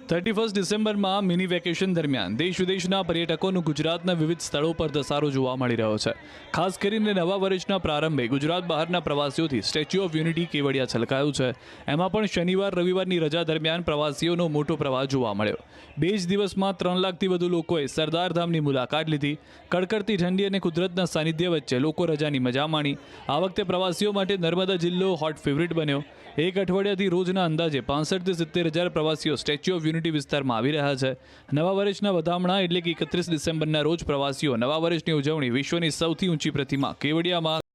31 ડિસેમ્બરમાં mini vacation દરમિયાન દેશ વિદેશના પર્યટકોનું ગુજરાતના વિવિધ સ્થળો પર ધસારો જોવા મળી રહ્યો છે। ખાસ કરીને નવા વર્ષના પ્રારંભે ગુજરાત બહારના પ્રવાસીઓથી સ્ટેચ્યુ ઓફ યુનિટી કેવડિયા છલકાયું છે। એમાં પણ શનિવાર રવિવારની રજા દરમિયાન પ્રવાસીઓનો મોટો પ્રવાહ જોવા મળ્યો। 2 જ દિવસમાં 3 લાખથી વધુ લોકોએ સરદાર ધામની મુલાકાત લીધી। કડકડતી ઠંડી અને કુદરતના સાનિધ્ય વચ્ચે લોકો રજાની મજા માણી। આ વખતે પ્રવાસીઓ માટે નર્મદા જિલ્લો હોટ ફેવરિટ બન્યો। એક અઠવાડિયાથી રોજના અંદાજે 65 થી 70 હજાર પ્રવાસીઓ સ્ટેચ્યુ ઓફ યુનિટી વિસ્તારમાં આવી રહ્યા છે। નવા વર્ષના વધામણા એટલે કે 31 ડિસેમ્બરના રોજ પ્રવાસીઓ નવા વર્ષની ઉજવણી વિશ્વની સૌથી ઊંચી પ્રતિમા કેવડિયામાં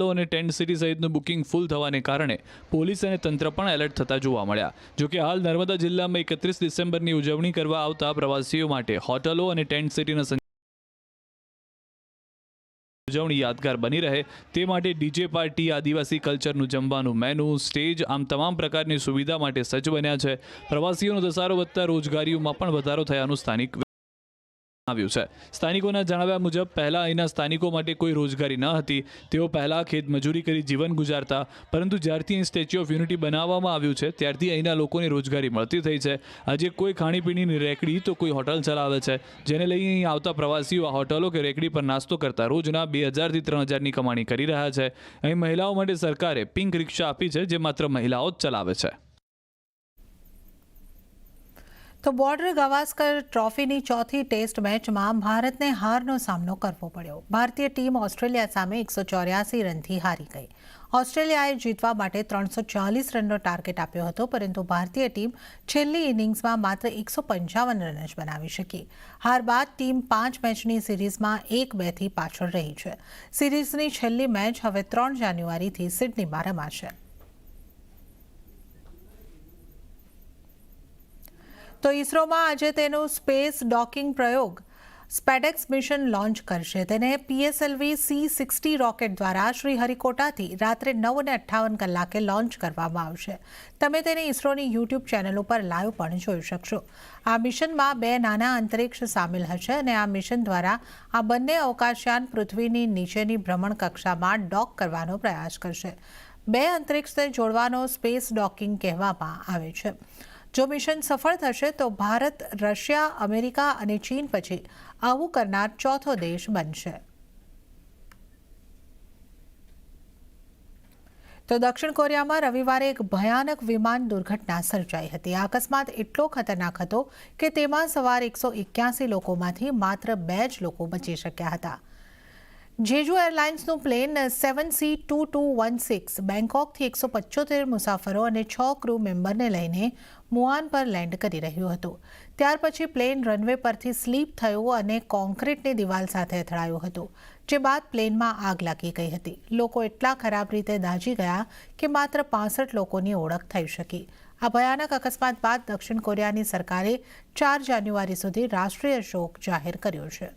અને ટેન્ટ સિટી સહિતનું બુકિંગ ફૂલ થવાને કારણે પોલીસ અને તંત્ર પણ એલર્ટ થતા જોવા મળ્યા। જોકે હાલ નર્મદા જિલ્લામાં 31 ડિસેમ્બરની ઉજવણી કરવા આવતા પ્રવાસીઓ માટે હોટલો અને ટેન્ટ સિટીના ઉજવણી યાદગાર બની રહે તે માટે ડીજે પાર્ટી, આદિવાસી કલ્ચરનું જમવાનું મેનુ, સ્ટેજ આમ તમામ પ્રકારની સુવિધા માટે સજ્જ બન્યા છે। પ્રવાસીઓનો ધસારો વધતા રોજગારીઓમાં પણ વધારો થયાનું આવ્યું છે। સ્થાનિકોના જણાવ્યા મુજબ પહેલા અહીંના સ્થાનિકો માટે કોઈ રોજગારી ન હતી। તેઓ પહેલા ખેતમજૂરી કરી જીવન ગુજારતા, પરંતુ જ્યારથી અહીં સ્ટેચ્યુ ઓફ યુનિટી બનાવવામાં આવ્યું છે ત્યારથી અહીંના લોકોને રોજગારી મળતી થઈ છે। આજે કોઈ ખાણીપીણીની રેકડી તો કોઈ હોટલ ચલાવે છે, જેને લઈ અહીં આવતા પ્રવાસીઓ આ હોટલો કે રેકડી પર નાસ્તો કરતા રોજના 2000 થી 3000ની કમાણી કરી રહ્યા છે। અહીં મહિલાઓ માટે સરકારે પિંક રિક્ષા આપી છે, જે માત્ર મહિલાઓ જ ચલાવે છે। તો બોર્ડર ગાવસ્કર ટ્રોફીની ચોથી ટેસ્ટ મેચમાં ભારતને હારનો સામનો કરવો પડ્યો। ભારતીય ટીમ ઓસ્ટ્રેલિયા સામે 184 રનથી હારી ગઈ। ઓસ્ટ્રેલિયાએ જીતવા માટે 340 રનનો ટાર્ગેટ આપ્યો હતો, પરંતુ ભારતીય ટીમ છેલ્લી ઇનિંગ્સમાં માત્ર 155 રન જ બનાવી શકી। હાર બાદ ટીમ 5 મેચની સિરીઝમાં 1-2થી પાછળ રહી છે। સિરીઝની છેલ્લી મેચ હવે 3 જાન્યુઆરીથી સિડનીમાં રમાશે। તો ઇસરોમાં આજે તેનું સ્પેસ ડોકિંગ પ્રયોગ સ્પેડેક્સ મિશન લોન્ચ કરશે। તેને PSLV C-60 રોકેટ દ્વારા શ્રીહરિકોટાથી રાત્રે 9:58 કલાકે લોન્ચ કરવામાં આવશે। તમે તેને ઇસરોની યુટ્યુબ ચેનલ ઉપર લાઈવ પણ જોઈ શકશો। આ મિશનમાં 2 નાના અંતરિક્ષ સામેલ હશે અને આ મિશન દ્વારા આ બંને અવકાશયાન પૃથ્વીની નીચેની ભ્રમણ કક્ષામાં ડોક કરવાનો પ્રયાસ કરશે। 2 અંતરિક્ષને જોડવાનો સ્પેસ ડોકિંગ કહેવામાં આવે છે। જો મિશન સફળ થશે તો ભારત, રશિયા, અમેરિકા અને ચીન પછી આવું કરનાર ચોથો દેશ બનશે। તો દક્ષિણ કોરિયામાં રવિવારે એક ભયાનક વિમાન દુર્ઘટના સર્જાઈ હતી। આ અકસ્માત એટલો ખતરનાક હતો કે તેમાં સવાર 181 લોકોમાંથી માત્ર 2 જ લોકો બચી શક્યા હતા। જેજુ એરલાઇન્સનું પ્લેન 7C-2216 બેંકોકથી 175 મુસાફરો અને 6 ક્રૂ મેમ્બરને લઈને મુઆન પર લેન્ડ કરી રહ્યું હતું। ત્યાર પછી પ્લેન રનવે પરથી સ્લીપ થયું અને કોન્ક્રીટની દિવાલ સાથે અથડાયું હતું, જે બાદ પ્લેનમાં આગ લાગી ગઈ હતી। લોકો એટલા ખરાબ રીતે દાઝી ગયા કે માત્ર 65 લોકોની ઓળખ થઈ શકી। આ ભયાનક અકસ્માત બાદ દક્ષિણ કોરિયાની સરકારે 4 જાન્યુઆરી સુધી રાષ્ટ્રીય શોક જાહેર કર્યો છે।